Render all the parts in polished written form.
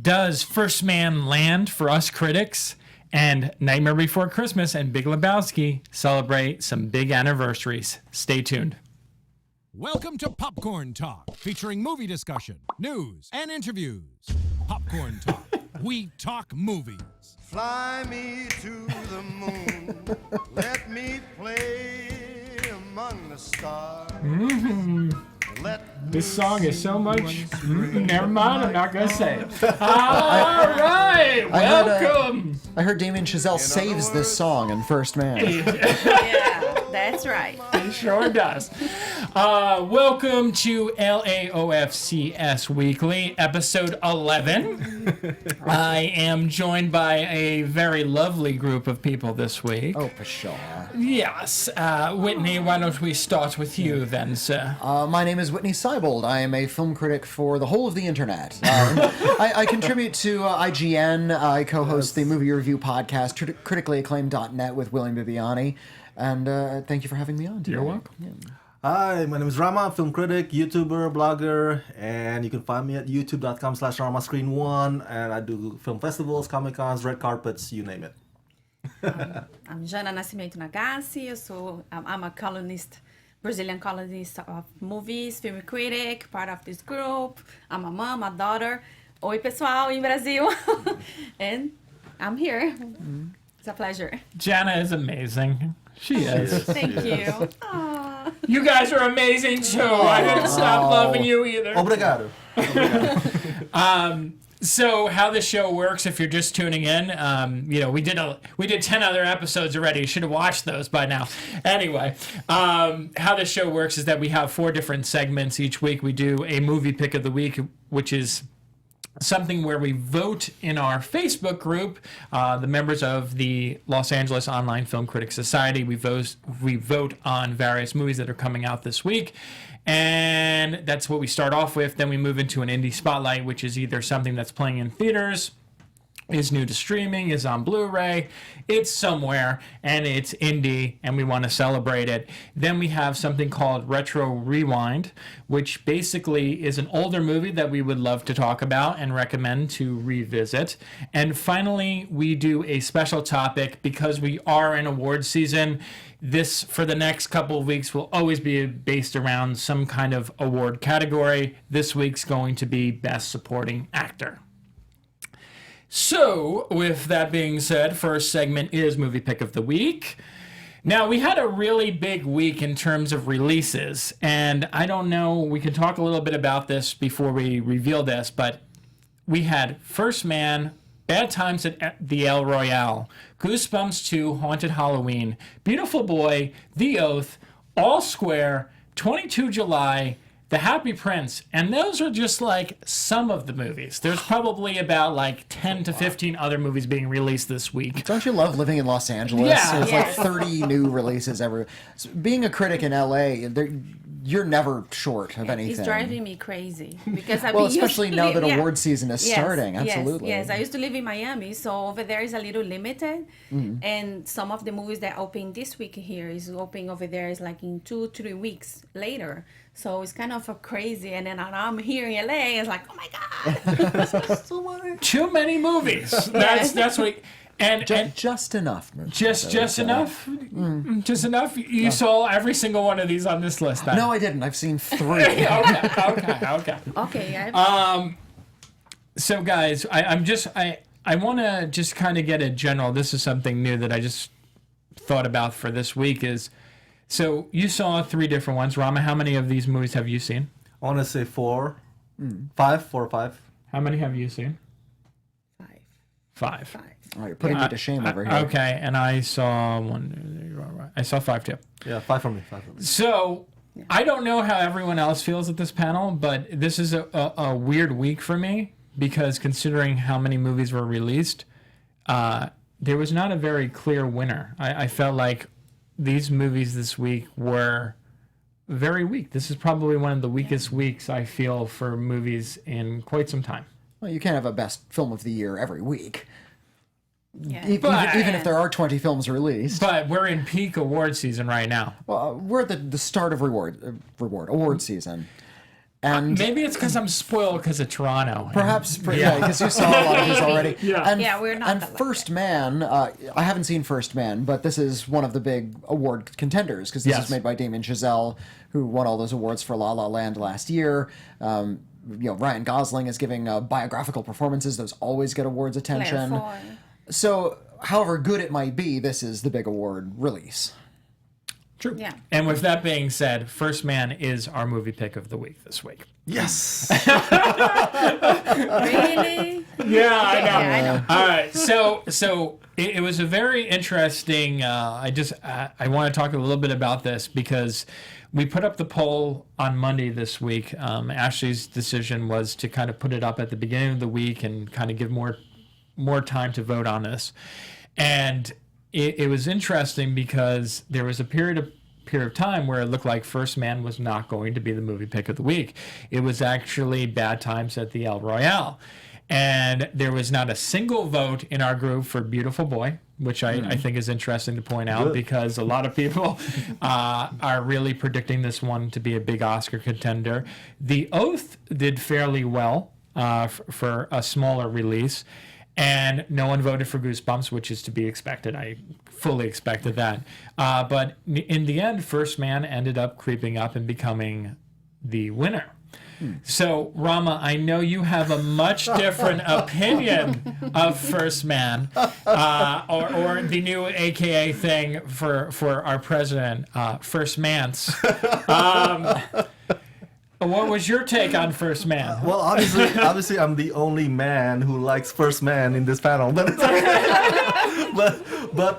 Does First Man land for us critics? And Nightmare Before Christmas and Big Lebowski celebrate some big anniversaries. Stay tuned. Welcome to Popcorn Talk, featuring movie discussion, news, and interviews. Popcorn Talk. We talk movies. Fly me to the moon. Let me play among the stars. This song is so much. Never mind, I'm not going to say it. All right, welcome. I heard Damien Chazelle saves this song in First Man. Yeah, that's right. It sure does. Welcome to LAOFCS Weekly, episode 11. I am joined by a very lovely group of people this week. Oh, for sure. Yes. Witney, why don't we start with you then, sir? My name is Witney Seibold. I am a film critic for the whole of the internet. I contribute to IGN. I co-host the movie review podcast, criticallyacclaimed.net with William Bibiani. And thank you for having me on today. You're welcome. Yeah. Hi, my name is Rama, film critic, YouTuber, blogger, and you can find me at youtube.com/RamaScreen1, and I do film festivals, Comic-Cons, red carpets, you name it. I'm Jana Nascimento Nagase. I'm a columnist, Brazilian columnist of movies, film critic, part of this group. I'm a mom, a daughter. Oi, pessoal, em Brasil. And I'm here. It's a pleasure. Jana is amazing. She is. Thank you. Aww. You guys are amazing too. I didn't stop loving you either. Obrigado. So how the show works, if you're just tuning in, we did 10 other episodes already. You should have watched those by now. Anyway, how the show works is that we have 4 different segments each week. We do a movie pick of the week, which is something where we vote in our Facebook group, the members of the Los Angeles Online Film Critics Society. We vote on various movies that are coming out this week. And that's what we start off with. Then we move into an indie spotlight, which is either something that's playing in theaters, is new to streaming, is on Blu-ray, it's somewhere, and it's indie, and we want to celebrate it. Then we have something called Retro Rewind, which basically is an older movie that we would love to talk about and recommend to revisit. And finally, we do a special topic because we are in award season. This, for the next couple of weeks, will always be based around some kind of award category. This week's going to be Best Supporting Actor. So, with that being said, first segment is Movie Pick of the Week. Now, we had a really big week in terms of releases, and I don't know, we can talk a little bit about this before we reveal this, but we had First Man, Bad Times at the El Royale, Goosebumps 2, Haunted Halloween, Beautiful Boy, The Oath, All Square, 22 July, The Happy Prince, and those are just like some of the movies. There's probably about like 10 to 15 other movies being released this week. Don't you love living in Los Angeles? Yeah. It's like 30 new releases every... Being a critic in LA, you're never short of anything. It's driving me crazy because especially now that award season is starting. Absolutely. Yes, I used to live in Miami, so over there is a little limited, and some of the movies that open this week here is opening over there is like in 2-3 weeks later. So it's kind of crazy, and then I'm here in LA. It's like, oh my god, so much. Too many movies. That's what. And just enough movies. Just enough? Just enough? You saw every single one of these on this list then? No, I didn't. I've seen 3. Okay. Okay. So guys, I want to just kind of get a general, this is something new that I just thought about for this week is, so you saw 3 different ones. Rama, how many of these movies have you seen? I want to say 4. 5, 4 or 5. How many have you seen? 5. 5. Oh, you're putting me to shame over here. Okay, and I saw 1. I saw 5 too. Yeah, 5 from me. So I don't know how everyone else feels at this panel, but this is a weird week for me because considering how many movies were released, there was not a very clear winner. I felt like these movies this week were very weak. This is probably one of the weakest weeks I feel for movies in quite some time. Well, you can't have a best film of the year every week. Yeah. Even if there are 20 films released. But we're in peak award season right now. Well, we're at the start of award season. And Maybe it's because I'm spoiled because of Toronto. perhaps, because you saw a lot of these already. Yeah. And, Yeah, we're not And that lucky. First Man, I haven't seen First Man, but this is one of the big award contenders because this Yes. is made by Damien Chazelle, who won all those awards for La La Land last year. Ryan Gosling is giving biographical performances; those always get awards attention. Claire Foy. So, however good it might be, this is the big award release. True. Yeah. And with that being said, First Man is our movie pick of the week this week. Yes. Really? Yeah, I know. Yeah, I know. All right, so it was a very interesting. I want to talk a little bit about this because we put up the poll on Monday this week. Ashley's decision was to kind of put it up at the beginning of the week and kind of give more time to vote on this, and it was interesting because there was a period of time where it looked like First Man was not going to be the movie pick of the week. It was actually Bad Times at the El Royale. And there was not a single vote in our group for Beautiful Boy, which I think is interesting to point out because a lot of people are really predicting this one to be a big Oscar contender. The Oath did fairly well for a smaller release. And no one voted for Goosebumps, which is to be expected. I fully expected that. But in the end, First Man ended up creeping up and becoming the winner. So, Rama, I know you have a much different opinion of First Man, or the new AKA thing for our president, First Mance. What was your take on First Man? Well, obviously, I'm the only man who likes First Man in this panel, but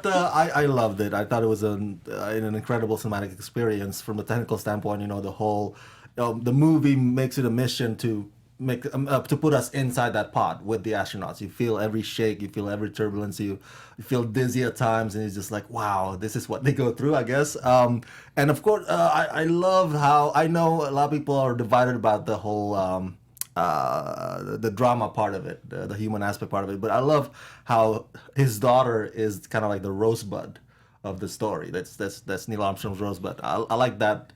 I loved it. I thought it was an incredible cinematic experience from a technical standpoint. You know, the whole the movie makes it a mission to put us inside that pod with the astronauts. You feel every shake, you feel every turbulence, you feel dizzy at times, and it's just like, wow, this is what they go through, I guess. And of course, I love how, I know a lot of people are divided about the whole the drama part of it, the human aspect part of it, but I love how his daughter is kind of like the rosebud of the story. That's Neil Armstrong's rosebud. I like that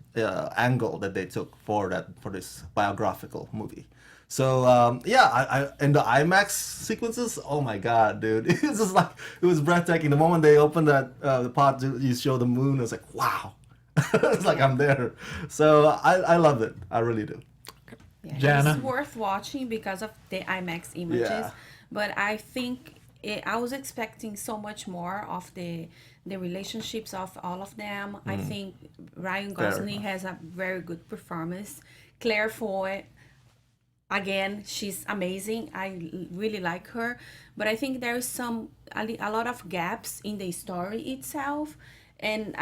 angle that they took for this biographical movie. So I and the IMAX sequences, oh my god, dude, it was just like, it was breathtaking. The moment they opened that the pod, you show the moon, it was like, wow, it's like I'm there. So I loved it, I really do. Yeah, Jana? it's worth watching because of the IMAX images. Yeah. But I think I was expecting so much more of the relationships of all of them. I think Ryan Gosling has a very good performance. Claire Foy, again, she's amazing. I really like her. But I think there is a lot of gaps in the story itself. And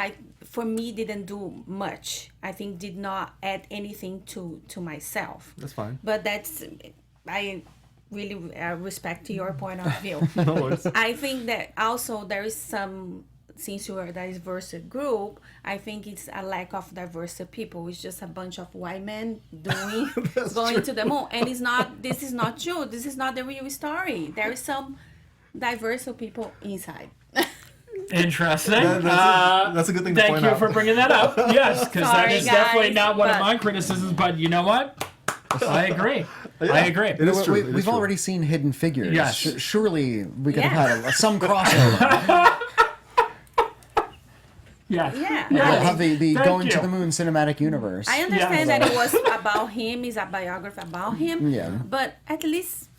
for me, didn't do much. I think did not add anything to myself. That's fine. But I really respect your point of view. No worries. I think that also there is since you are a diverse group, I think it's a lack of diverse people. It's just a bunch of white men going to the moon. And this is not true. This is not the real story. There is some diverse people inside. Interesting. That's a good thing to Thank point you out. for bringing that up. Yes, because that Sorry, is definitely guys, not one of but- my criticisms. But you know what? I agree. I agree. It is true. It is We've true. already seen Hidden Figures. Yes. Surely we could Yeah. have had some crossover. Yeah. Yeah. We'll have the Thank Going to you. the Moon cinematic universe. I understand Yeah. that it was about him, it's a biography about him. Yeah. But at least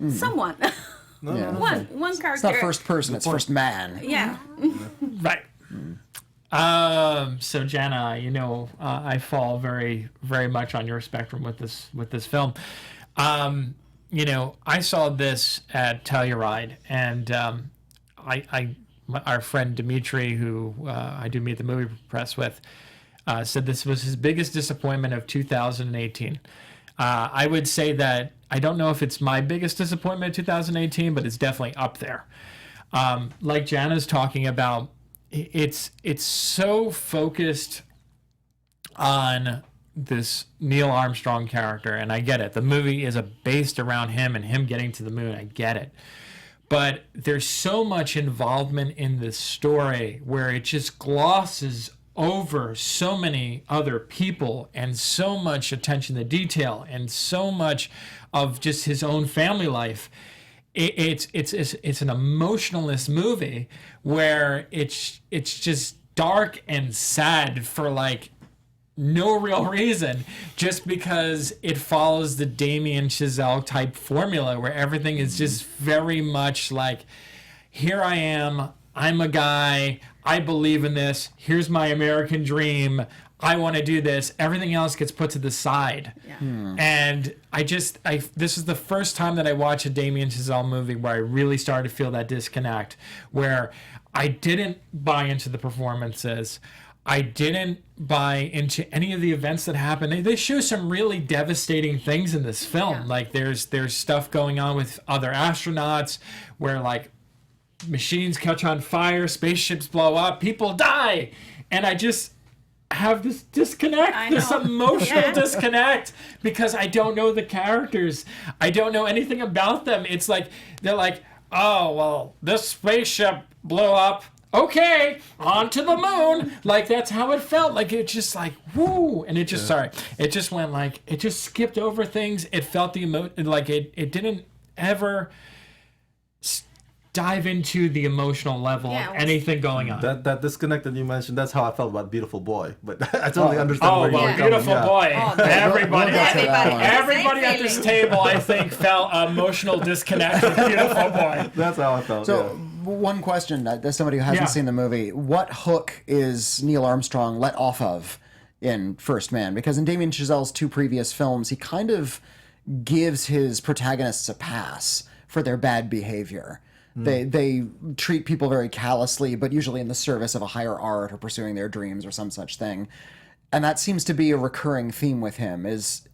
someone. Yeah. one character. It's not first person, it's first man. Yeah. Right. So Jana, I fall very, very much on your spectrum with this film. I saw this at Telluride, and our friend Dimitri, who I do meet the movie press with, said this was his biggest disappointment of 2018. I would say that I don't know if it's my biggest disappointment of 2018, but it's definitely up there. Like Jana's talking about, it's so focused on this Neil Armstrong character, and I get it. The movie is based around him and him getting to the moon. I get it. But there's so much involvement in this story where it just glosses over so many other people and so much attention to detail and so much of just his own family life. It's an emotionalist movie where it's just dark and sad for like no real reason, just because it follows the Damien Chazelle type formula where everything is just very much like, here I am, I'm a guy, I believe in this, here's my American dream, I want to do this. Everything else gets put to the side. Yeah. And this is the first time that I watched a Damien Chazelle movie where I really started to feel that disconnect, where I didn't buy into the performances. I didn't buy into any of the events that happened. They show some really devastating things in this film. Yeah. Like there's stuff going on with other astronauts where like machines catch on fire, spaceships blow up, people die. And I just have this disconnect, this emotional disconnect, because I don't know the characters. I don't know anything about them. It's like, they're like, oh, well, this spaceship blew up. Okay, on to the moon. Like, that's how it felt. Like, it just like, whoo. And it just, it just went like, it just skipped over things. It felt like it didn't ever dive into the emotional level of anything going on. That disconnect that you mentioned, that's how I felt about Beautiful Boy. But I totally understand where you're coming. Beautiful Boy. Everybody Everybody at this table, I think, felt emotional disconnect with Beautiful Boy. That's how I felt. So, one question, as somebody who hasn't seen the movie, what hook is Neil Armstrong let off of in First Man? Because in Damien Chazelle's two previous films, he kind of gives his protagonists a pass for their bad behavior. They treat people very callously, but usually in the service of a higher art or pursuing their dreams or some such thing. And that seems to be a recurring theme with him, is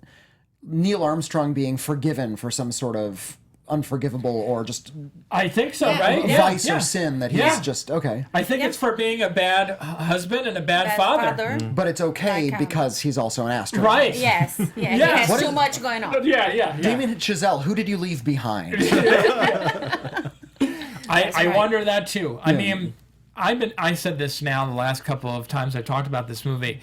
Neil Armstrong being forgiven for some sort of unforgivable or just I think so, right? Vice or sin that he's just I think it's for being a bad husband and a bad father. But it's okay because he's also an astronaut. Right. Yes. He has too much going on. Damien Chazelle, who did you leave behind? I wonder that too. I mean, I said this now the last couple of times I talked about this movie,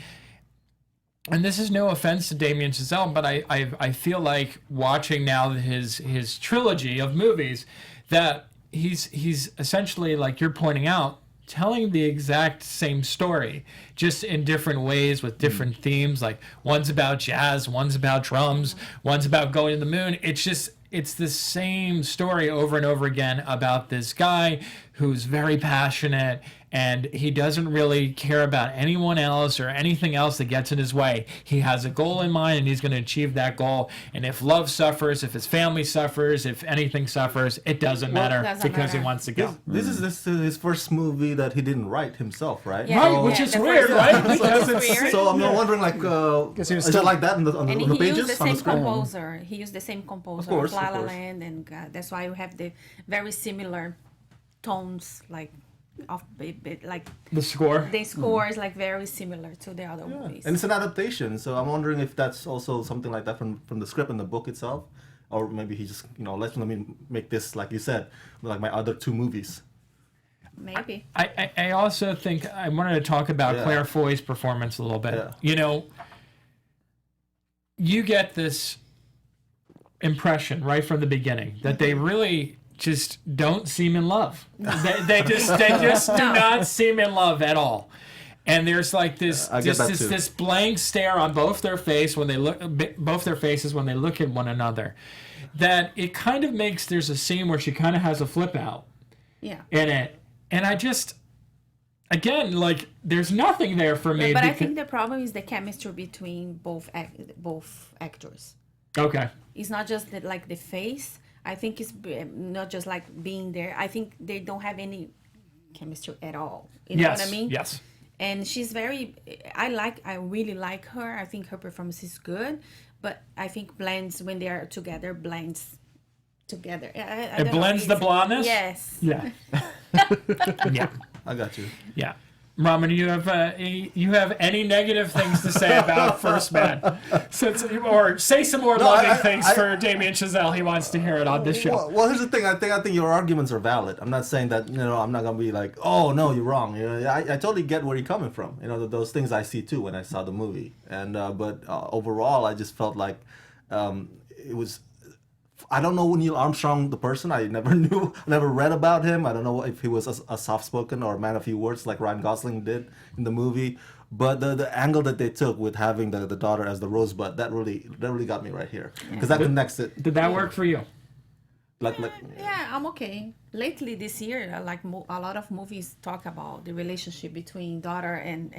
and this is no offense to Damien Chazelle, but I feel like watching now his trilogy of movies that he's essentially, like you're pointing out, telling the exact same story, just in different ways with different themes. Like one's about jazz, one's about drums, one's about going to the moon. It's the same story over and over again about this guy who's very passionate, and he doesn't really care about anyone else or anything else that gets in his way. He has a goal in mind, and he's going to achieve that goal. And if love suffers, if his family suffers, if anything suffers, it doesn't matter because he wants to go. This is his first movie that he didn't write himself, right? Yeah. Right, which is weird, right? So I'm wondering, like, is it like that on the pages? He used the same composer. He used the same composer of course, La La Land, and that's why we have the very similar tones, like the score. The score is like very similar to the other movies. And it's an adaptation, so I'm wondering if that's also something like that from the script and the book itself, or maybe he just let me make this, like you said, like my other two movies. Maybe. I also think I wanted to talk about Claire Foy's performance a little bit. Yeah. You get this impression right from the beginning that they really just don't seem in love. They just do not seem in love at all. And there's like this blank stare on both their faces when they look at one another. That it kind of makes, there's a scene where she kind of has a flip out in it. And I just, again, like, there's nothing there for me. But I think the problem is the chemistry between both actors. Okay. It's not just like the face. I think it's not just like being there. I think they don't have any chemistry at all. You know what I mean? Yes. And she's very, I really like her. I think her performance is good, but I think when they are together, blends together. It blends the blondness? Yes. Yeah. Yeah. I got you. Yeah. Rama, do you have any negative things to say about First Man? Or say some more loving things for Damien Chazelle. He wants to hear it on this show. Well, here's the thing. I think your arguments are valid. I'm not saying that I'm not gonna be like, oh no, you're wrong. I totally get where you're coming from. Those things I see too when I saw the movie. And but overall, I just felt like it was. I don't know Neil Armstrong, the person. I never knew, never read about him. I don't know if he was a soft-spoken or a man of few words like Ryan Gosling did in the movie. But the angle that they took with having the daughter as the rosebud, that really got me right here. Because that connects it. Did that work for you? Yeah, I'm okay. Lately this year, a lot of movies talk about the relationship between daughter and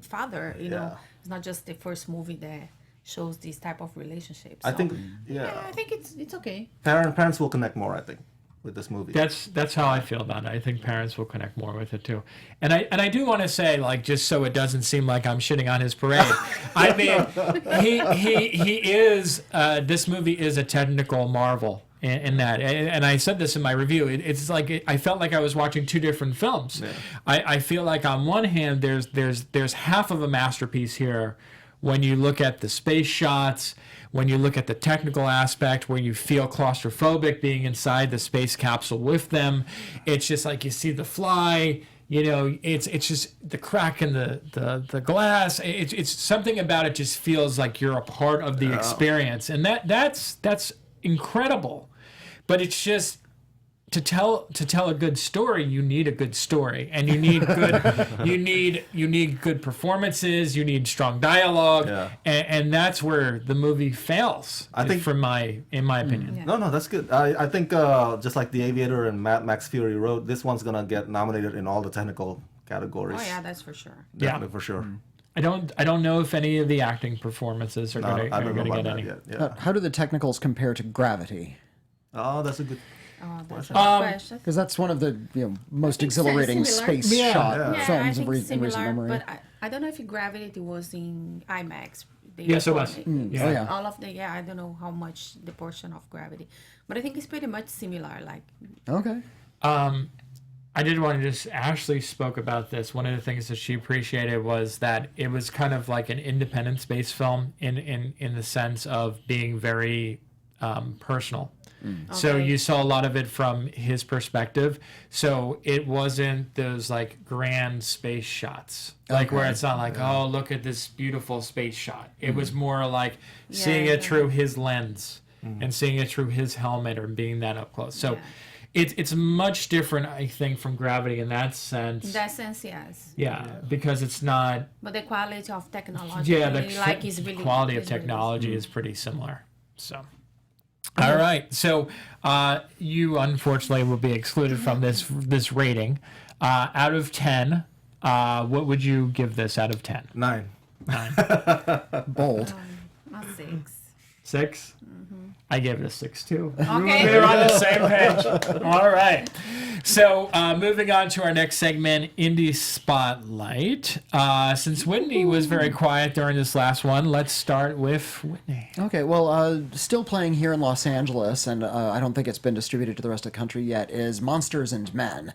father. It's not just the first movie that shows these type of relationships. I think, I think it's okay. Parents will connect more, I think, with this movie. That's how I feel about it. I think parents will connect more with it too. And I do want to say, like, just so it doesn't seem like I'm shitting on his parade. I mean, he is. This movie is a technical marvel in that. And I said this in my review. It's like I felt like I was watching two different films. Yeah. I feel like on one hand, there's half of a masterpiece here. When you look at the space shots, when you look at the technical aspect, where you feel claustrophobic being inside the space capsule with them, it's just like you see the fly. It's just the crack in the glass. It's something about it just feels like you're a part of the experience, and that's incredible. But it's just. To tell a good story, you need a good story, and you need good you need good performances. You need strong dialogue, and that's where the movie fails. I think, in my opinion. Yeah. No, that's good. I think just like The Aviator and Mad Max Fury Road, this one's gonna get nominated in all the technical categories. Oh yeah, that's for sure. Definitely for sure. I don't know if any of the acting performances are going to get any. Yet. Yeah. How do the technicals compare to Gravity? Oh, that's a good. Oh, that's a good question. Because that's one of the most exhilarating similar. space shot I films think in recent similar, memory. but I don't know if Gravity was in IMAX. Yes, it was. Yeah. Oh, yeah. All of I don't know how much the portion of Gravity, but I think it's pretty much similar. Like. Okay. I did want to just, Ashley spoke about this. One of the things that she appreciated was that it was kind of like an independent space film in the sense of being very personal. So you saw a lot of it from his perspective. So it wasn't those like grand space shots, like where it's not like, oh, look at this beautiful space shot. It was more like seeing it through his lens and seeing it through his helmet or being that up close. So it's much different, I think, from Gravity in that sense. In that sense, yes. Yeah, because it's not. But the quality of technology, the quality of technology is pretty similar. So. All right, so you unfortunately will be excluded from this rating. Out of 10, what would you give this out of 10? 9. Bold. Not 6. 6? I gave it a 6 too. Okay. We're on the same page. All right. So moving on to our next segment, Indie Spotlight. Since Witney was very quiet during this last one, let's start with Witney. Okay, well, still playing here in Los Angeles, and I don't think it's been distributed to the rest of the country yet, is Monsters and Men.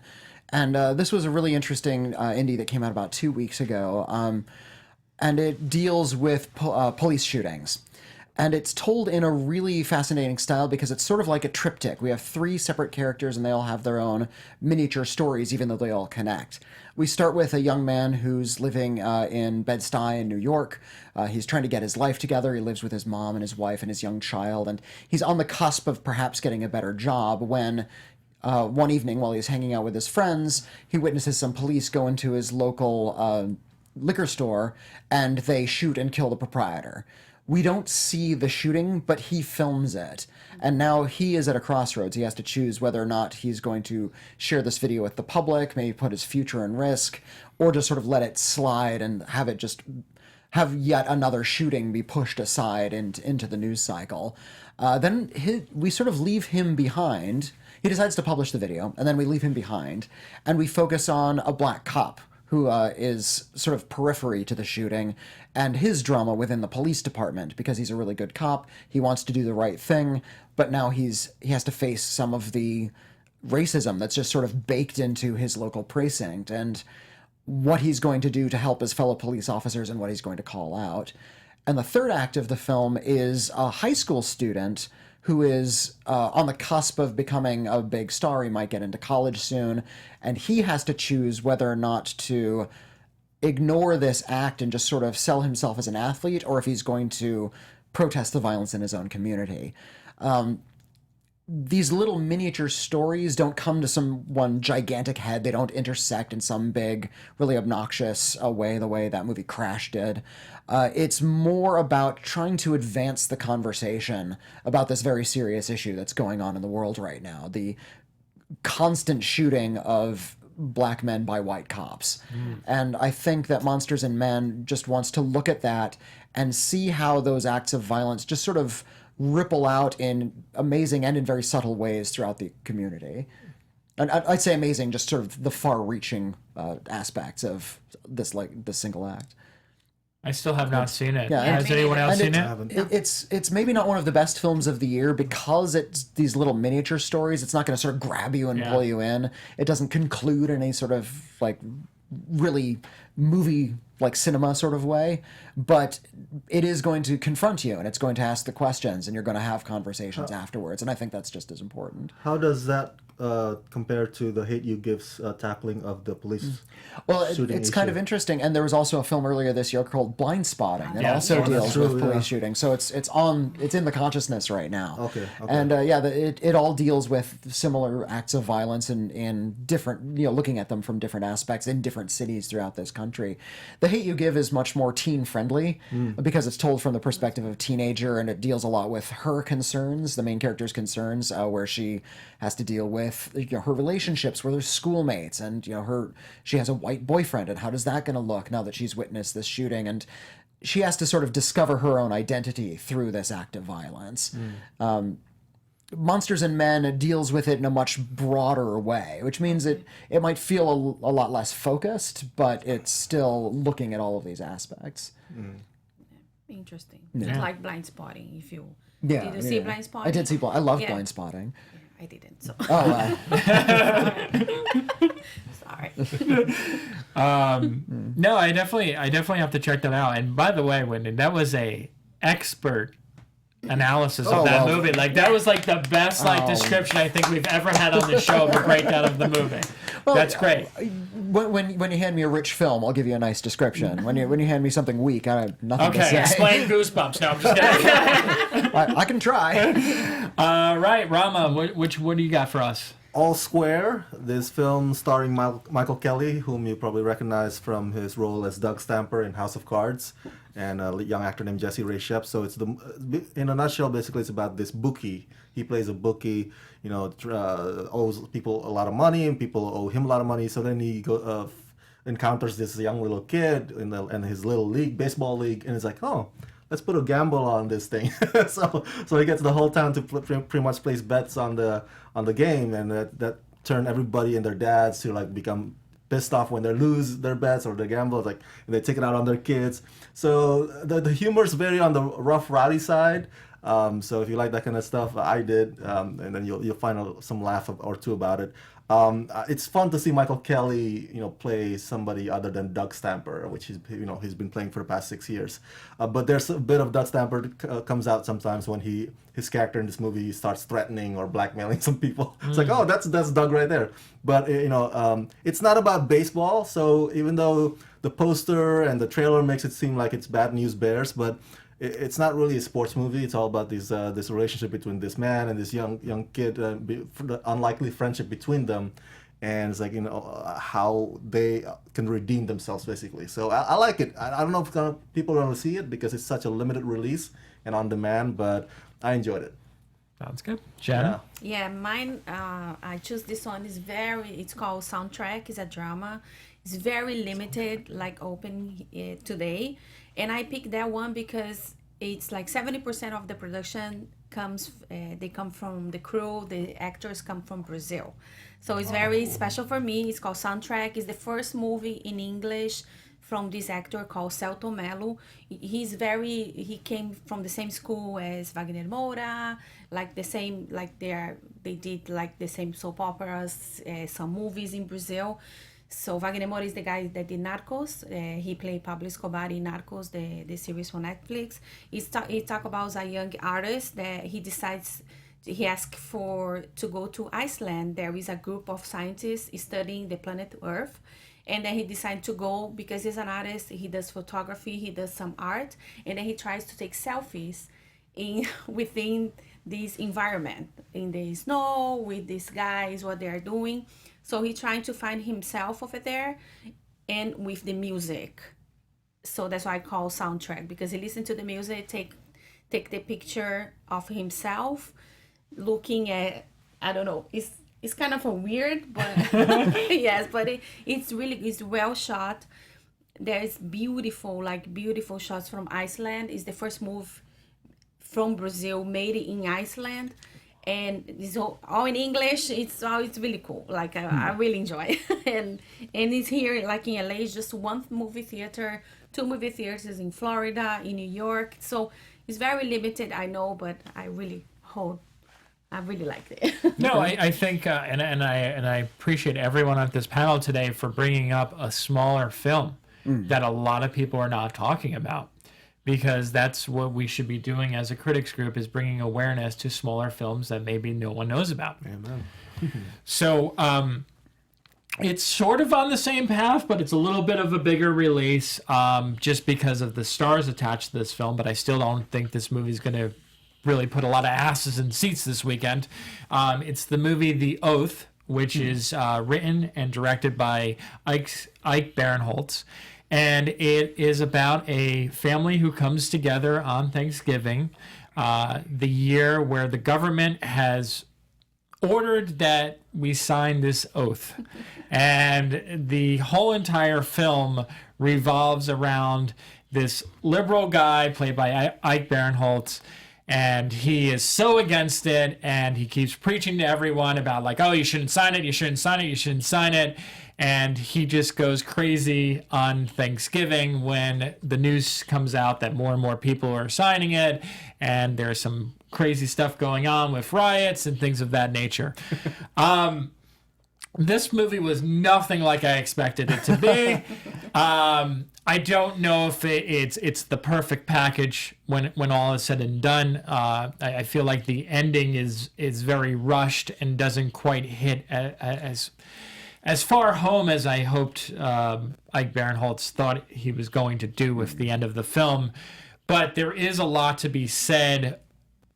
And this was a really interesting indie that came out about 2 weeks ago, and it deals with police shootings. And it's told in a really fascinating style because it's sort of like a triptych. We have 3 separate characters and they all have their own miniature stories, even though they all connect. We start with a young man who's living in Bed-Stuy in New York. He's trying to get his life together. He lives with his mom and his wife and his young child. And he's on the cusp of perhaps getting a better job when one evening while he's hanging out with his friends, he witnesses some police go into his local liquor store and they shoot and kill the proprietor. We don't see the shooting, but he films it. And now he is at a crossroads. He has to choose whether or not he's going to share this video with the public, maybe put his future in risk, or just sort of let it slide and have it just have yet another shooting be pushed aside into the news cycle. Then we sort of leave him behind. He decides to publish the video, and then we leave him behind, and we focus on a black cop who is sort of periphery to the shooting, and his drama within the police department, because he's a really good cop, he wants to do the right thing, but now he has to face some of the racism that's just sort of baked into his local precinct, and what he's going to do to help his fellow police officers and what he's going to call out. And the third act of the film is a high school student who is on the cusp of becoming a big star. He might get into college soon, and he has to choose whether or not to ignore this act and just sort of sell himself as an athlete, or if he's going to protest the violence in his own community. These little miniature stories don't come to some one gigantic head. They don't intersect in some big, really obnoxious way, the way that movie Crash did. It's more about trying to advance the conversation about this very serious issue that's going on in the world right now. The constant shooting of black men by white cops. And I think that Monsters and Men just wants to look at that and see how those acts of violence just sort of ripple out in amazing and in very subtle ways throughout the community. And I'd say amazing, just sort of the far-reaching aspects of this single act. I still have not seen it. Yeah, Has anyone else seen haven't. it? It's maybe not one of the best films of the year because it's these little miniature stories. It's not going to sort of grab you and pull you in. It doesn't conclude in any sort of like really movie like cinema sort of way, but it is going to confront you and it's going to ask the questions and you're going to have conversations afterwards, and I think that's just as important. How does that compare to the Hate U Give's tackling of the police Well, shooting it's issue? kind of interesting, and there was also a film earlier this year called Blind Spotting that Yeah. also Oh, that's deals true, with police yeah. shooting. So it's in the consciousness right now. Okay. And it all deals with similar acts of violence in different, looking at them from different aspects in different cities throughout this country. The Hate U Give is much more teen friendly because it's told from the perspective of a teenager, and it deals a lot with her concerns, the main character's concerns, where she has to deal with her relationships with her schoolmates, and she has a white boyfriend, and how does that going to look now that she's witnessed this shooting, and she has to sort of discover her own identity through this act of violence. Monsters and Men deals with it in a much broader way, which means it might feel a lot less focused, but it's still looking at all of these aspects. Interesting. Yeah. It's like Blind Spotting. If you Yeah, did you see Blind Spotting? I did see I love Yeah. Blind Spotting. I didn't. So Oh, sorry. No, I definitely have to check that out. And by the way, Whitney, that was a expert analysis of that movie. Like that was like the best description I think we've ever had on the show of a breakdown of the movie. That's great. when you hand me a rich film, I'll give you a nice description. When you hand me something weak, I have nothing to Okay, say. explain Goosebumps. No, I'm just kidding. I can try. Right, Rama, what do you got for us? All Square, this film starring Michael Kelly, whom you probably recognize from his role as Doug Stamper in House of Cards, and a young actor named Jesse Ray Shep. So it's in a nutshell, basically, it's about this bookie. He plays a bookie, owes people a lot of money, and people owe him a lot of money. So then he encounters this young little kid in his little league, baseball league, and it's like, oh, let's put a gamble on this thing. so he gets the whole town to pretty much place bets on the game, and that turn everybody and their dads to like become pissed off when they lose their bets or their gamble, like and they take it out on their kids. So the humor's very on the rough, rowdy side. So if you like that kind of stuff, I did, and then you'll find some laugh or two about it. It's fun to see Michael Kelly, play somebody other than Doug Stamper, which he's been playing for the past 6 years. But there's a bit of Doug Stamper comes out sometimes when his character in this movie starts threatening or blackmailing some people. It's like, oh, that's Doug right there. But it's not about baseball. So even though the poster and the trailer makes it seem like it's Bad News Bears, but it's not really a sports movie. It's all about this relationship between this man and this young kid, the unlikely friendship between them, and it's like how they can redeem themselves basically. So I like it. I don't know if people are going to see it because it's such a limited release and on demand, but I enjoyed it. Sounds good. Jana? Yeah, mine. I choose this one. It's called Soundtrack. It's a drama. It's very limited, like open today, and I picked that one because it's like 70% of the production they come from the crew. The actors come from Brazil, so it's very special for me. It's called Soundtrack. It's the first movie in English from this actor called Celto Mello. He came from the same school as Wagner Moura, they did like the same soap operas, some movies in Brazil. So Wagner Moura is the guy that did Narcos. He played Pablo Escobar in Narcos, the series for Netflix. He talk about a young artist that he asks to go to Iceland. There is a group of scientists studying the planet Earth. And then he decided to go because he's an artist. He does photography, he does some art, and then he tries to take selfies within this environment, in the snow, with these guys, what they're doing. So he's trying to find himself over there, and with the music. So that's why I call soundtrack, because he listens to the music, take the picture of himself, looking at, I don't know, it's kind of a weird, but yes, but it's well shot. There's beautiful shots from Iceland. It's the first move from Brazil made in Iceland, and it's all in English. It's really cool. Like I really enjoy and it's here like in LA. It's just one movie theater, 2 movie theaters in Florida, in New York. So it's very limited, I know, but I really liked it. No, I think, and I appreciate everyone at this panel today for bringing up a smaller film that a lot of people are not talking about, because that's what we should be doing as a critics group, is bringing awareness to smaller films that maybe no one knows about. Amen. So it's sort of on the same path, but it's a little bit of a bigger release just because of the stars attached to this film, but I still don't think this movie's going to really put a lot of asses in seats this weekend. It's the movie The Oath, which is written and directed by Ike Barinholtz, and it is about a family who comes together on Thanksgiving, the year where the government has ordered that we sign this oath. And the whole entire film revolves around this liberal guy played by Ike Barinholtz, and he is so against it, and he keeps preaching to everyone about like, oh, you shouldn't sign it, you shouldn't sign it, you shouldn't sign it. And he just goes crazy on Thanksgiving when the news comes out that more and more people are signing it, and there's some crazy stuff going on with riots and things of that nature. This movie was nothing like I expected it to be. I don't know if it's the perfect package when all is said and done. I feel like the ending is very rushed and doesn't quite hit as far home as I hoped Ike Barinholtz thought he was going to do with the end of the film. But there is a lot to be said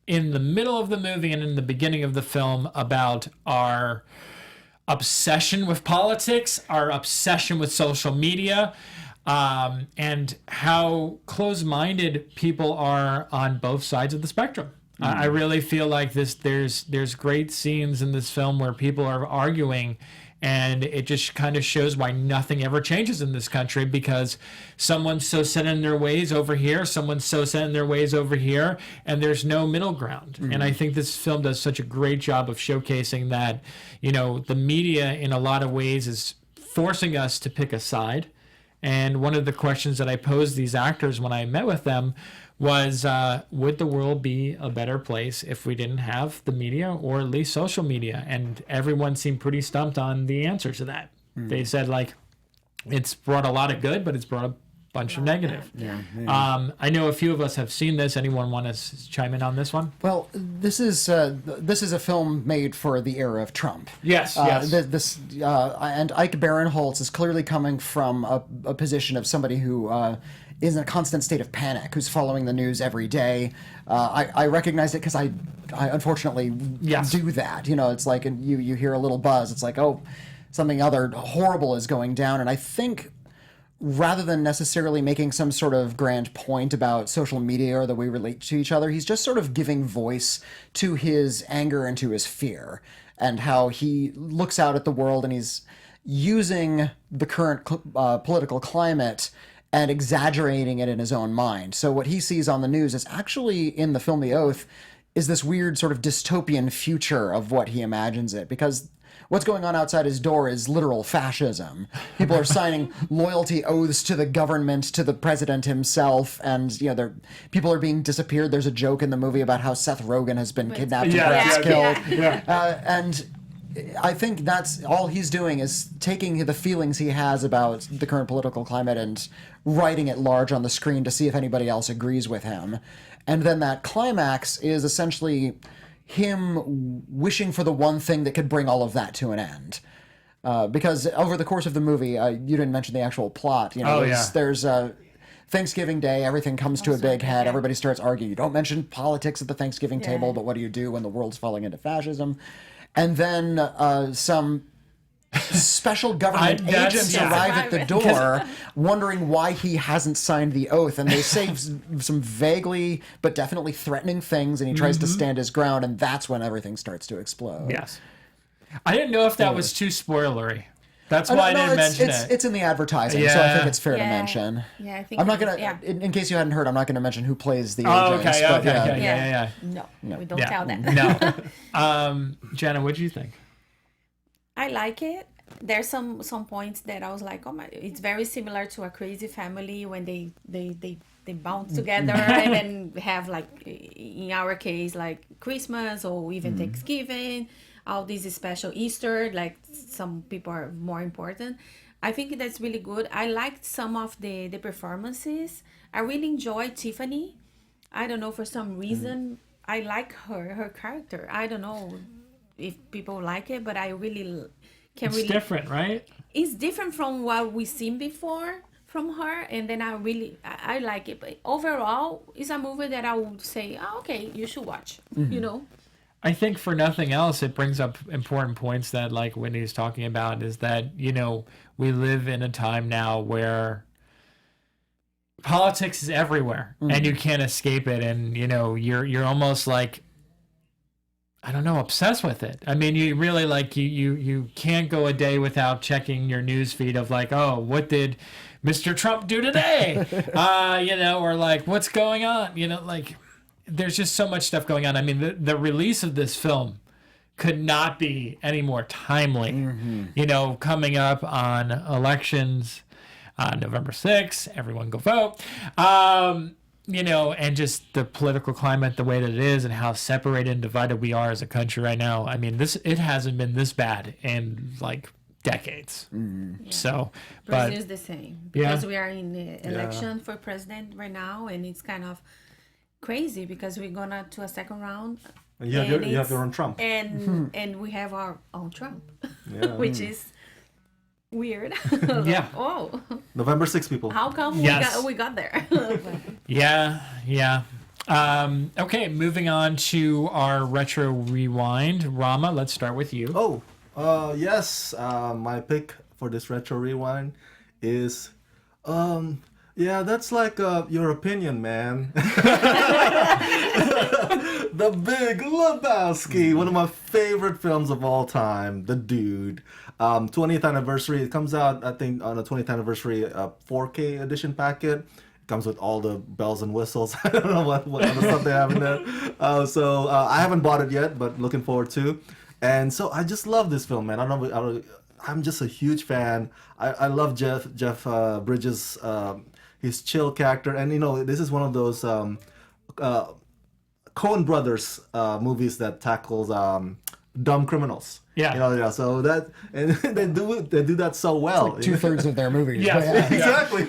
in the middle of the movie and in the beginning of the film about our obsession with politics, our obsession with social media, and how close-minded people are on both sides of the spectrum. I really feel like there's great scenes in this film where people are arguing, and it just kind of shows why nothing ever changes in this country, because someone's so set in their ways over here, someone's so set in their ways over here, and there's no middle ground. And I think this film does such a great job of showcasing that, the media in a lot of ways is forcing us to pick a side. And one of the questions that I posed these actors when I met with them was, would the world be a better place if we didn't have the media, or at least social media? And everyone seemed pretty stumped on the answer to that. They said, like, it's brought a lot of good, but it's brought a bunch of negative. I know a few of us have seen this. Anyone want to chime in on this one? Well, this is a film made for the era of Trump. Yes, yes. And Ike Barinholtz is clearly coming from a position of somebody who is in a constant state of panic, who's following the news every day. I recognize it because I unfortunately do that. It's like you hear a little buzz. It's like, oh, something other horrible is going down. And I think rather than necessarily making some sort of grand point about social media or the way we relate to each other, he's just sort of giving voice to his anger and to his fear, and how he looks out at the world and he's using the current political climate and exaggerating it in his own mind. So what he sees on the news is actually, in the film The Oath, is this weird sort of dystopian future of what he imagines it, because what's going on outside his door is literal fascism. People are signing loyalty oaths to the government, to the president himself, and people are being disappeared. There's a joke in the movie about how Seth Rogen has been kidnapped and perhaps killed. And I think that's all he's doing is taking the feelings he has about the current political climate and writing it large on the screen to see if anybody else agrees with him. And then that climax is essentially him wishing for the one thing that could bring all of that to an end. Because over the course of the movie, you didn't mention the actual plot. You know, there's Thanksgiving Day, everything comes to a big head. Everybody starts arguing. You don't mention politics at the Thanksgiving table, but what do you do when the world's falling into fascism? And then some special government agents arrive at the door wondering why he hasn't signed the oath. And they say some vaguely but definitely threatening things, and he tries to stand his ground, and that's when everything starts to explode. Yes. I didn't know if that was too spoilery. That's why I didn't mention it. It's in the advertising, so I think it's fair to mention. Yeah, I think I'm not going to, in case you hadn't heard, I'm not going to mention who plays the agents. Okay. No, we don't tell that. No. Jana, what do you think? I like it. There's some points that I was like, oh my, it's very similar to A Crazy Family when they bounce together and then have, like, in our case, like Christmas or even Thanksgiving, all these special Easter, like some people are more important. I think that's really good. I liked some of the performances. I really enjoyed Tiffany. I don't know, for some reason, I like her character. I don't know if people like it, but I really It's different, right? It's different from what we've seen before from her, and then I like it. But overall, it's a movie that I would say, oh, okay, you should watch. You know. I think for nothing else, it brings up important points that, like Whitney's talking about, is that, you know, we live in a time now where politics is everywhere and you can't escape it. And, you know, you're almost like, I don't know, obsessed with it. I mean, you really like, you can't go a day without checking your news feed of like, oh, what did Mr. Trump do today? You know, or like, what's going on? You know, like, there's just so much stuff going on. I mean, the release of this film could not be any more timely. You know, coming up on elections on November 6th, everyone go vote. You know, and just the political climate, the way that it is, and how separated and divided we are as a country right now. I mean, it hasn't been this bad in like decades. So, Brazil is the same because we are in the election for president right now, and it's kind of crazy because we're gonna to a second round. And you have your own Trump, and we have our own Trump, which is weird. Oh, November 6th, people. how come we got there? Okay, moving on to our retro rewind. Rama, let's start with you. Yes. My pick for this retro rewind is, that's like your opinion, man. The Big Lebowski, one of my favorite films of all time. The Dude. 20th anniversary. It comes out, I think, on the 20th anniversary 4K edition packet. It comes with all the bells and whistles. I don't know what other stuff they have in there. So I haven't bought it yet, but looking forward to. And so I just love this film, man. I'm just a huge fan. I love Jeff Bridges, his chill character, and you know, this is one of those Coen Brothers movies that tackles dumb criminals. Yeah. You know, so that, and they do that so well. Like 2/3 of their movies. Yes. Exactly.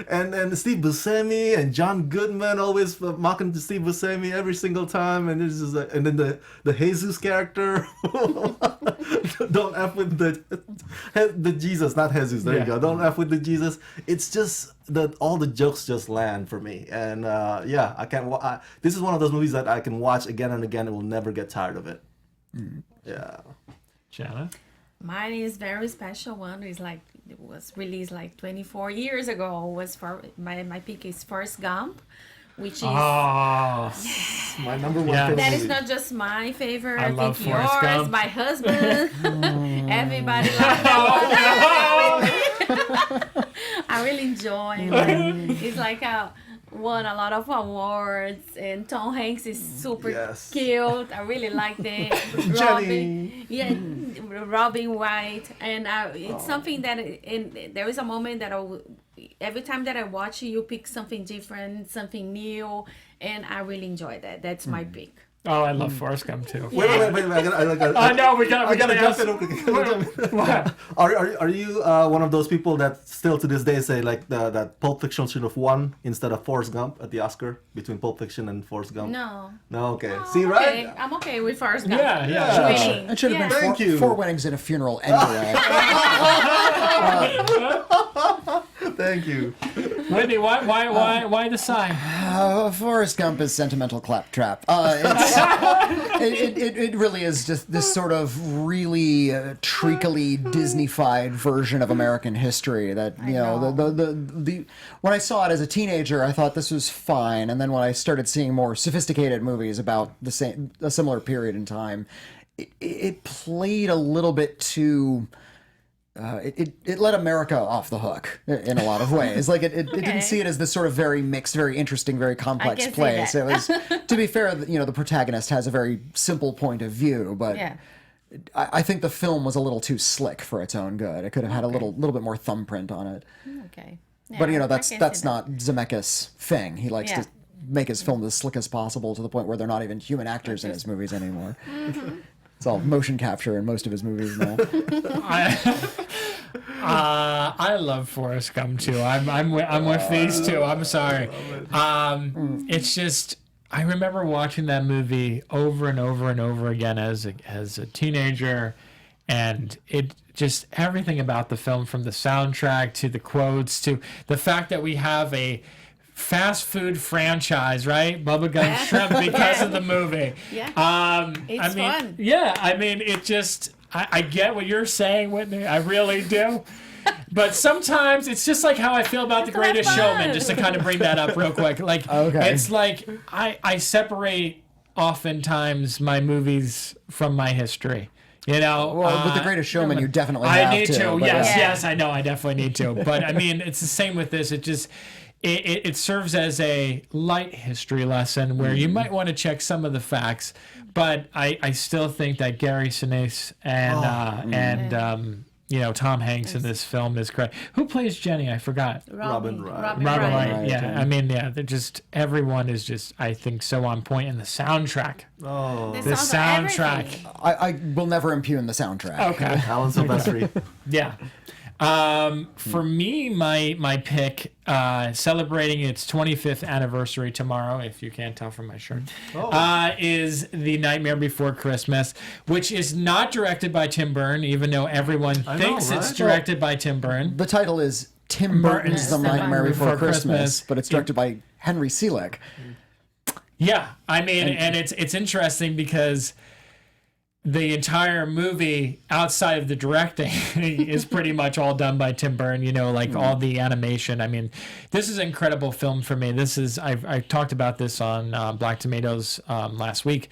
and Steve Buscemi and John Goodman always mocking Steve Buscemi every single time, and it's just and then the Jesus character. Don't F with the Jesus, not Jesus. There you go. Don't F with the Jesus. It's just that all the jokes just land for me, and I can't. This is one of those movies that I can watch again and again and will never get tired of it. Yeah. Jana? Mine is very special one. It was released like 24 years ago. Was for my pick is Forrest Gump, which is my number one. Yeah. that movie. is not just my favorite. I I love think Forrest yours, Gump. my husband, everybody loves that one. I really enjoy it. It's like won a lot of awards, and Tom Hanks is super cute. I really like it. Robin White, and it's something that there is a moment that every time that I watch it, you pick something different, something new, and I really enjoy that. That's my pick. Oh, I love Forrest Gump too. Wait. I know we gotta jump ask. in. What? Are you one of those people that still to this day say like that Pulp Fiction should have won instead of Forrest Gump at the Oscar between Pulp Fiction and Forrest Gump? No. No. Okay. Oh, See, okay. right? I'm okay with Forrest Gump. Yeah. Winning. It should have been Thank you. four winnings in a funeral anyway. Thank you. Whitney, why the sigh? Forrest Gump is sentimental claptrap. It really is just this sort of really treacly Disney-fied version of American history that, you know, the when I saw it as a teenager, I thought this was fine, and then when I started seeing more sophisticated movies about a similar period in time, it played a little bit too. It let America off the hook in a lot of ways. Like it didn't see it as this sort of very mixed, very interesting, very complex place. It was, to be fair, you know, the protagonist has a very simple point of view, but I think the film was a little too slick for its own good. It could have had a little bit more thumbprint on it. Okay. Yeah, But you know, that's not Zemeckis' thing. He likes to make his film as slick as possible to the point where they're not even human actors in his movies anymore. It's all motion capture in most of his movies now. I love Forrest Gump too. I'm with these two. I'm sorry. It's just I remember watching that movie over and over and over again as a teenager, and it just everything about the film, from the soundtrack to the quotes to the fact that we have a fast food franchise, right? Bubba Gump Shrimp, because of the movie. Yeah. It's fun. Yeah, I mean, it just, I get what you're saying, Whitney. I really do. But sometimes it's just like how I feel about The Greatest Showman, just to kind of bring that up real quick. Like, it's like I separate oftentimes my movies from my history. You know, Well, with The Greatest Showman, you definitely have to. I need to. But Yes, I know. I definitely need to. But I mean, it's the same with this. It just it serves as a light history lesson where you might want to check some of the facts, but I still think that Gary Sinise and you know, Tom Hanks in this film is great. Who plays Jenny? I forgot. Robin Wright. Robin Wright. Wright, Yeah. yeah. I mean, yeah, they're just everyone is just I think so on point, and the soundtrack. Oh. The soundtrack. I will never impugn the soundtrack. Okay. Alan Silvestri. Yeah. For me, my pick, celebrating its 25th anniversary tomorrow, if you can't tell from my shirt, is The Nightmare Before Christmas, which is not directed by Tim Burton, even though everyone thinks it's directed by Tim Burton. The title is Tim Burton's The Nightmare Before Christmas, but it's directed by Henry Selick. Yeah, I mean, and it's interesting because the entire movie, outside of the directing, is pretty much all done by Tim Burton. You know, like all the animation. I mean, this is an incredible film for me. This is I talked about this on Black Tomatoes last week.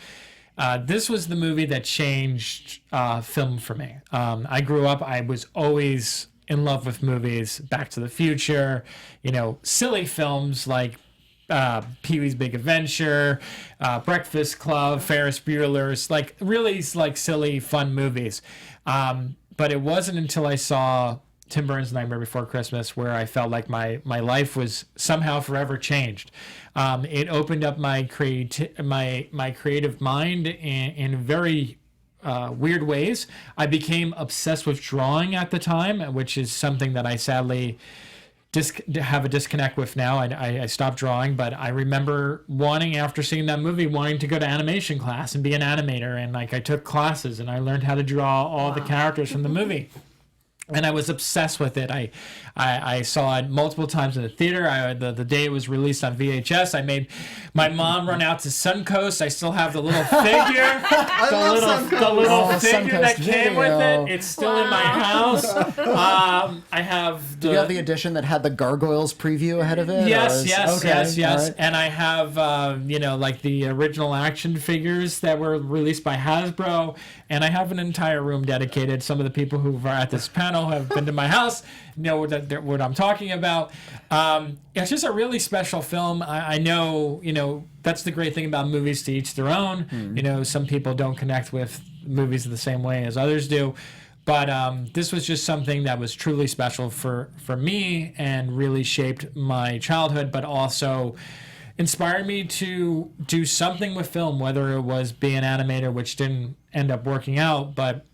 This was the movie that changed film for me. I grew up. I was always in love with movies. Back to the Future. You know, silly films like Pee-wee's Big Adventure, Breakfast Club, Ferris Bueller's, like really like silly, fun movies. But it wasn't until I saw Tim Burton's Nightmare Before Christmas where I felt like my life was somehow forever changed. It opened up my creative mind in very weird ways. I became obsessed with drawing at the time, which is something that I sadly have a disconnect with now. I stopped drawing, but I remember after seeing that movie, wanting to go to animation class and be an animator. And like I took classes and I learned how to draw all the characters from the movie. And I was obsessed with it. I saw it multiple times in the theater. The day it was released on VHS, I made my mom run out to Suncoast. I still have the little figure, the little figure that came with it. It's still in my house. I have. Did you have the edition that had the Gargoyles preview ahead of it? Yes. Right. And I have, you know, like the original action figures that were released by Hasbro. And I have an entire room dedicated. Some of the people who are at this panel have been to my house, know what I'm talking about. It's just a really special film. I know, you know, that's the great thing about movies, to each their own. You know, some people don't connect with movies the same way as others do. But this was just something that was truly special for me and really shaped my childhood, but also, inspired me to do something with film, whether it was be an animator, which didn't end up working out, but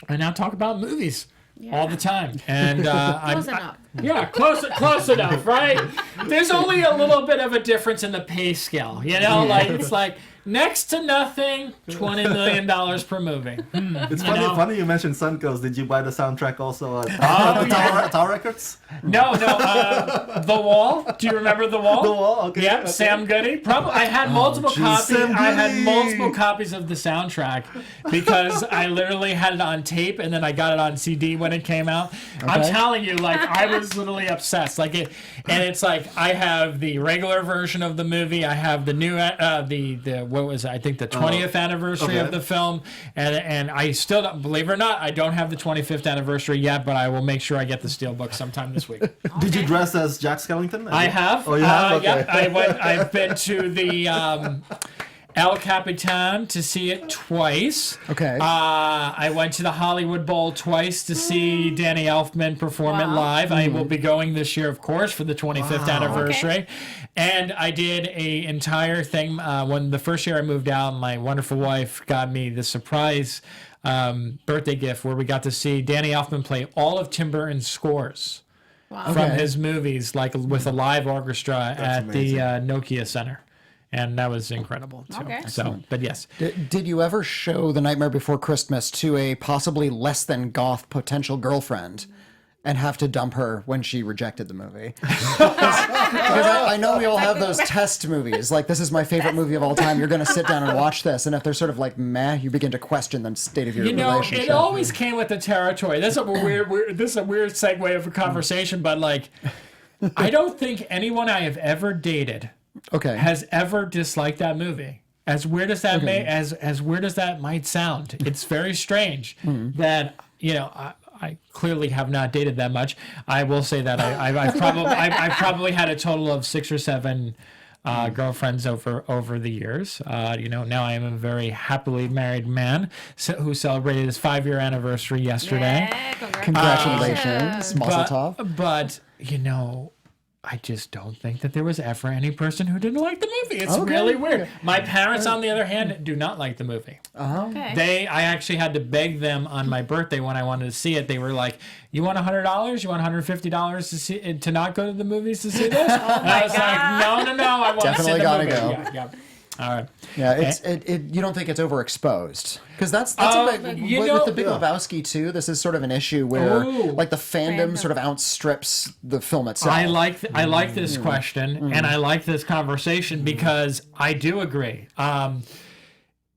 I now talk about movies all the time. And Close enough. yeah, close enough, right? There's only a little bit of a difference in the pay scale, you know? Like, it's like next to nothing, $20 million per movie. It's know? funny you mentioned Suncoast. Did you buy the soundtrack also at Tower Records? No, The Wall. Do you remember The Wall? The Wall, okay. Yeah, okay. Sam Goody. Probably. I had multiple copies. Sam I had Goody. multiple copies of the soundtrack because I literally had it on tape and then I got it on CD when it came out. I'm telling you, like I was literally obsessed. Like it, and it's like I have the regular version of the movie. I have the new the what was it? I think the 20th anniversary of the film, and I still don't, believe it or not, I don't have the 25th anniversary yet, but I will make sure I get the steelbook sometime this week. Did you dress as Jack Skellington? I have. Oh, you have? Okay. Yep. I've been to the El Capitan to see it twice. Okay. I went to the Hollywood Bowl twice to see Danny Elfman perform it live. I will be going this year, of course, for the 25th anniversary. Okay. And I did a entire thing when the first year I moved out. My wonderful wife got me the surprise birthday gift where we got to see Danny Elfman play all of Tim Burton's scores from his movies, like with a live orchestra at the Nokia Center. And that was incredible, too. Okay. So, but yes. Did you ever show The Nightmare Before Christmas to a possibly less than goth potential girlfriend and have to dump her when she rejected the movie? Because I know we all have those test movies. Like, this is my favorite movie of all time. You're going to sit down and watch this. And if they're sort of like, meh, you begin to question the state of your relationship. It always came with the territory. This is a weird segue of a conversation, but like, I don't think anyone I have ever dated has ever disliked that movie. As weird as that as weird as that might sound, it's very strange that I clearly have not dated that much. I will say that I've probably had a total of 6 or 7 girlfriends over the years. Now I am a very happily married man who celebrated his 5-year anniversary yesterday. Yeah, Congratulations, Mazel Tov. But I just don't think that there was ever any person who didn't like the movie. It's really weird. My parents, on the other hand, do not like the movie. Okay. I actually had to beg them on my birthday when I wanted to see it. They were like, "You want $100? You want $150 to not go to the movies to see this?" And I was like, "No, I want to see the Definitely movie." gotta go. Yeah. All right. Yeah, you don't think it's overexposed? Because that's a big, with the Big Lebowski too, this is sort of an issue where like the fandom sort of outstrips the film itself. I like this question and I like this conversation because I do agree.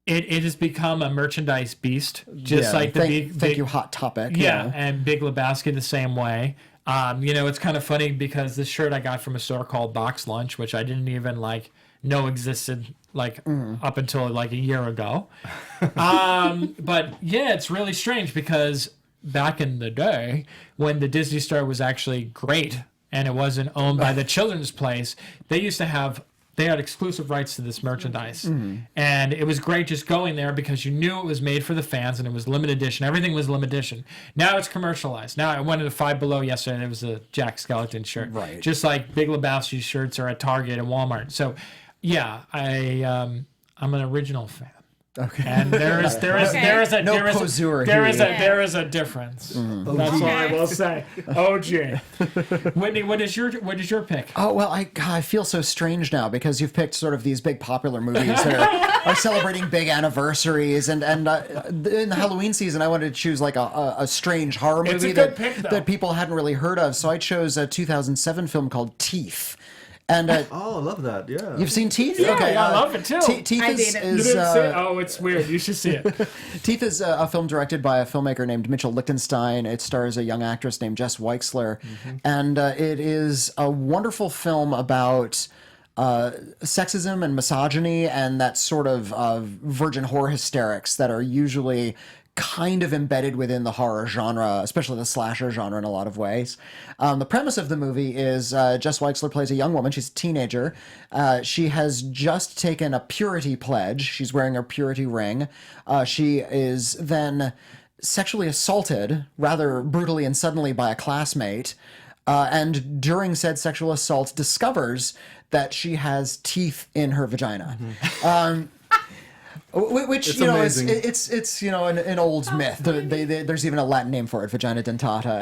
It has become a merchandise beast, just like the thank you, Hot Topic. Yeah, and Big Lebowski the same way. It's kind of funny because this shirt I got from a store called Box Lunch, which I didn't even know existed up until like a year ago. But yeah, it's really strange because back in the day when the Disney Store was actually great and it wasn't owned by the Children's Place, they had exclusive rights to this merchandise. And it was great just going there because you knew it was made for the fans and it was limited edition. Everything was limited edition. Now it's commercialized. Now I went into Five Below yesterday and it was a Jack Skellington shirt. Right. Just like Big Lebowski shirts are at Target and Walmart. So yeah, I'm an original fan. Okay. And there is a difference. That's all I will say. OG. Whitney, what is your pick? Oh well, I feel so strange now because you've picked sort of these big popular movies that are celebrating big anniversaries, and in the Halloween season, I wanted to choose like a strange horror movie It's a good pick, though. that people hadn't really heard of. So I chose a 2007 film called Teeth. And I love that. Yeah. You've seen Teeth? Yeah, okay, I love it too. Teeth I is, did it. You is didn't see it? Oh, it's weird. You should see it. Teeth is a film directed by a filmmaker named Mitchell Lichtenstein. It stars a young actress named Jess Weixler. And it is a wonderful film about sexism and misogyny and that sort of virgin horror hysterics that are usually kind of embedded within the horror genre, especially the slasher genre in a lot of ways. The premise of the movie is Jess Weixler plays a young woman. She's a teenager. She has just taken a purity pledge. She's wearing her purity ring. She is then sexually assaulted rather brutally and suddenly by a classmate. and during said sexual assault discovers that she has teeth in her vagina. Which It's you know amazing. it's you know an old myth. There's even a Latin name for it, vagina dentata,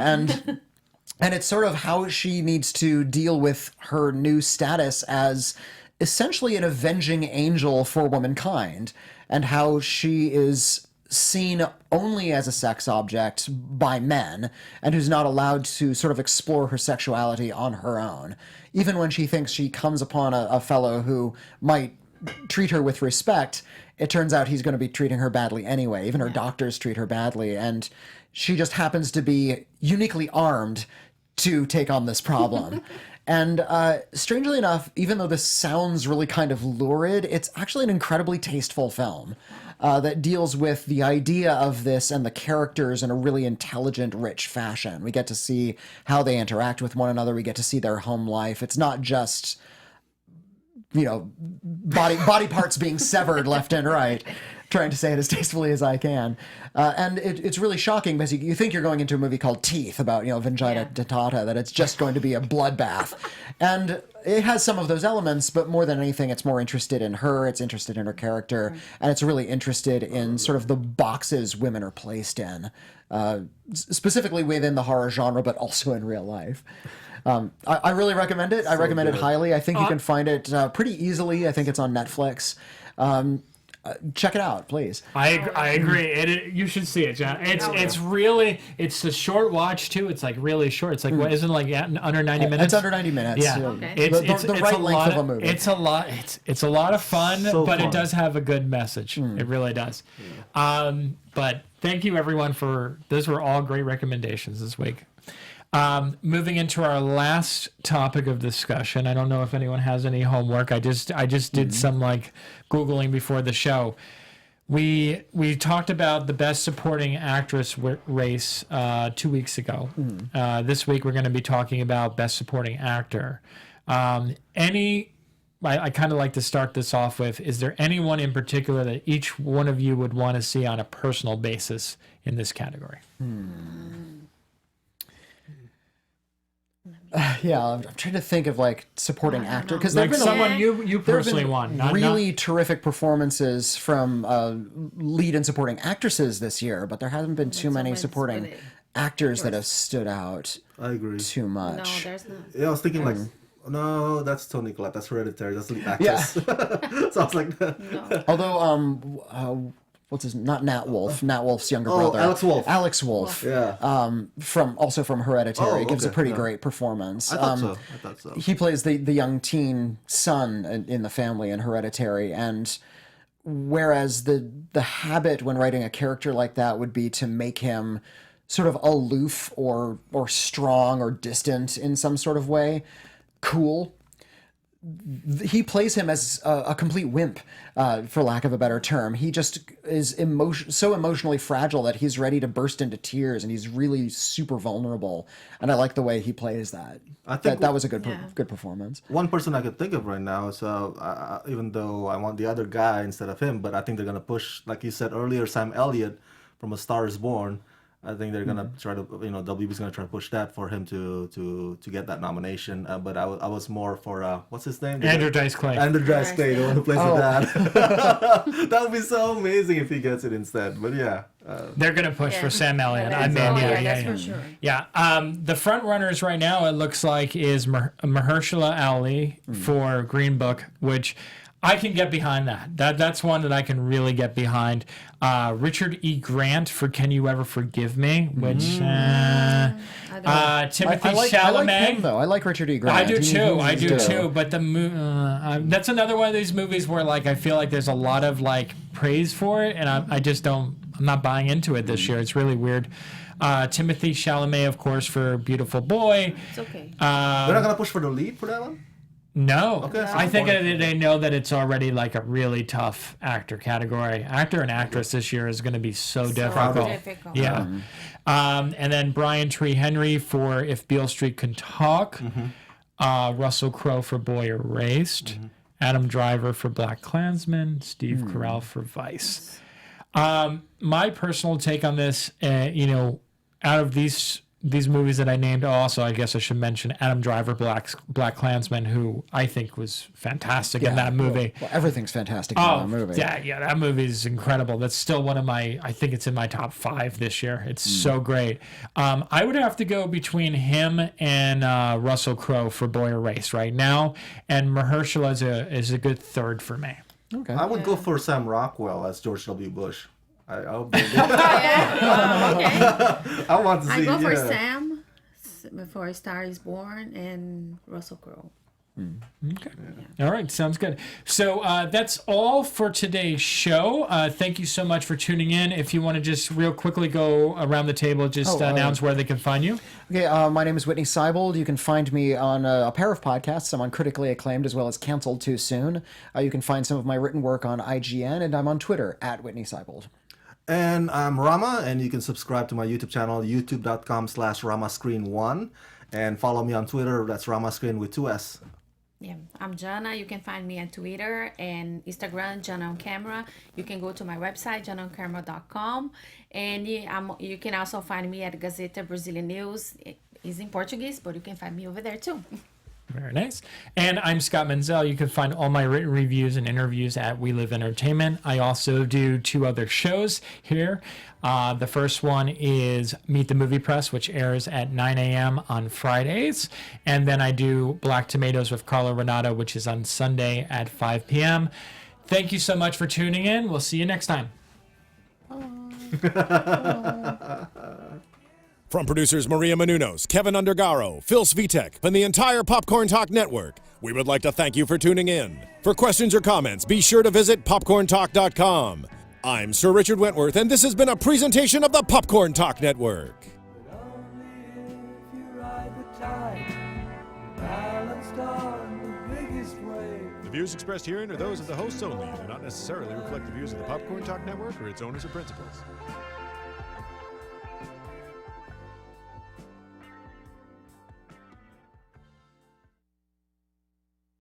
and it's sort of how she needs to deal with her new status as essentially an avenging angel for womankind, and how she is seen only as a sex object by men, and who's not allowed to sort of explore her sexuality on her own, even when she thinks she comes upon a fellow who might treat her with respect. It turns out he's going to be treating her badly anyway. Even her doctors treat her badly, and she just happens to be uniquely armed to take on this problem. And strangely enough, even though this sounds really kind of lurid, it's actually an incredibly tasteful film that deals with the idea of this and the characters in a really intelligent, rich fashion. We get to see how they interact with one another. We get to see their home life. It's not just, you know, body parts being severed left and right, trying to say it as tastefully as I can. And it's really shocking because you think you're going into a movie called Teeth about, you know, vagina dentata, that it's just going to be a bloodbath. And it has some of those elements, but more than anything, it's more interested in her, it's interested in her character, and it's really interested in sort of the boxes women are placed in, specifically within the horror genre, but also in real life. I really recommend it. I recommend it highly. I think you can find it pretty easily. I think it's on Netflix. Check it out, please. I agree. You should see it, John. It's really, it's a short watch too. It's like really short. It's like what isn't it, like under 90 minutes? It's under 90 minutes. Yeah. Okay. It's the right length of a movie. It's a lot. It's a lot of fun, So but fun. it does have a good message. It really does. But thank you everyone for those were all great recommendations this week. Moving into our last topic of discussion. I don't know if anyone has any homework. I just did some like Googling before the show. We talked about the best supporting actress race 2 weeks ago. This week we're going to be talking about best supporting actor. I kind of like to start this off with, is there anyone in particular that each one of you would want to see on a personal basis in this category? Yeah, I'm trying to think of like supporting actor, because Like there've been someone you there have personally been want. really terrific performances from lead and supporting actresses this year, but there hasn't been too many always supporting really actors that have stood out I agree. too No, much. there's not. Yeah, I was thinking like, no, that's Toni Collette. That's Hereditary. That's the lead actress. So I was like, Although what's his, not Nat Wolff, Nat Wolff's younger brother, Alex Wolff. yeah, from Hereditary, Oh, gives a okay, pretty yeah. great performance. I thought so. He plays the young teen son in the family in Hereditary, and whereas the habit when writing a character like that would be to make him sort of aloof or strong or distant in some sort of way, cool. He plays him as a complete wimp, for lack of a better term. He just is so emotionally fragile that he's ready to burst into tears, and he's really super vulnerable. And I like the way he plays that. I think that was a good performance. One person I could think of right now is, even though I want the other guy instead of him, but I think they're going to push, like you said earlier, Sam Elliott from A Star is Born. I think they're gonna try to, WB's gonna try to push that for him to get that nomination. But I was more for what's his name? Andrew Dice Clay. Andrew Dice Clay, the one who plays the dad. That would be so amazing if he gets it instead. But yeah, They're going to push for Sam Elliott. Yeah, I mean, that's for sure. Yeah. The front runners right now, it looks like, is Mahershala Ali for Green Book, which I can get behind that. That's one that I can really get behind. Richard E. Grant for Can You Ever Forgive Me, which Timothy Chalamet. I like him, though. I like Richard E. Grant. I do too. I do good. too. But that's another one of these movies where like I feel like there's a lot of like praise for it, and I just don't. I'm not buying into it this year. It's really weird. Timothy Chalamet, of course, for Beautiful Boy. It's okay. they're not gonna push for the lead for that one. No, Okay, so I think important. they know that it's already like a really tough actor category. Actor and actress this year is going to be so difficult. Yeah. And then Brian Tree Henry for If Beale Street Can Talk. Russell Crowe for Boy Erased. Adam Driver for Black Klansman. Steve Carell for Vice. My personal take on this, out of these these movies that I named. Also, I guess I should mention Adam Driver, Black Klansman, who I think was fantastic in that movie. Well, everything's fantastic in that movie. Yeah, that movie is incredible. That's still one of my, I think it's in my top 5 this year. It's so great. I would have to go between him and Russell Crowe for Boy Erased right now, and Mahershala is a good third for me. Okay. I would go for Sam Rockwell as George W. Bush. I want to see. I go for Sam before Star is Born and Russell Crowe. Okay. All right. Sounds good. So that's all for today's show. Thank you so much for tuning in. If you want to just real quickly go around the table, just announce where they can find you. Okay, my name is Witney Seibold. You can find me on a pair of podcasts. I'm on Critically Acclaimed as well as Canceled Too Soon. You can find some of my written work on IGN, and I'm on Twitter at Witney Seibold. And I'm Rama, and you can subscribe to my YouTube channel, youtube.com/RamaScreen1, and follow me on Twitter. That's RamaScreen with 2 S. Yeah, I'm Jana. You can find me on Twitter and Instagram, Jana on Camera. You can go to my website, janaoncamera.com. And you can also find me at Gazeta Brazilian News. It is in Portuguese, but you can find me over there too. Very nice. And I'm Scott Menzel. You can find all my written reviews and interviews at We Live Entertainment. I also do 2 other shows here. The first one is Meet the Movie Press, which airs at 9 a.m. on Fridays. And then I do Black Tomatoes with Carlo Renato, which is on Sunday at 5 p.m. Thank you so much for tuning in. We'll see you next time. From producers Maria Menounos, Kevin Undergaro, Phil Svitek, and the entire Popcorn Talk Network, we would like to thank you for tuning in. For questions or comments, be sure to visit popcorntalk.com. I'm Sir Richard Wentworth, and this has been a presentation of the Popcorn Talk Network. The views expressed herein are those of the hosts only and do not necessarily reflect the views of the Popcorn Talk Network or its owners or principals.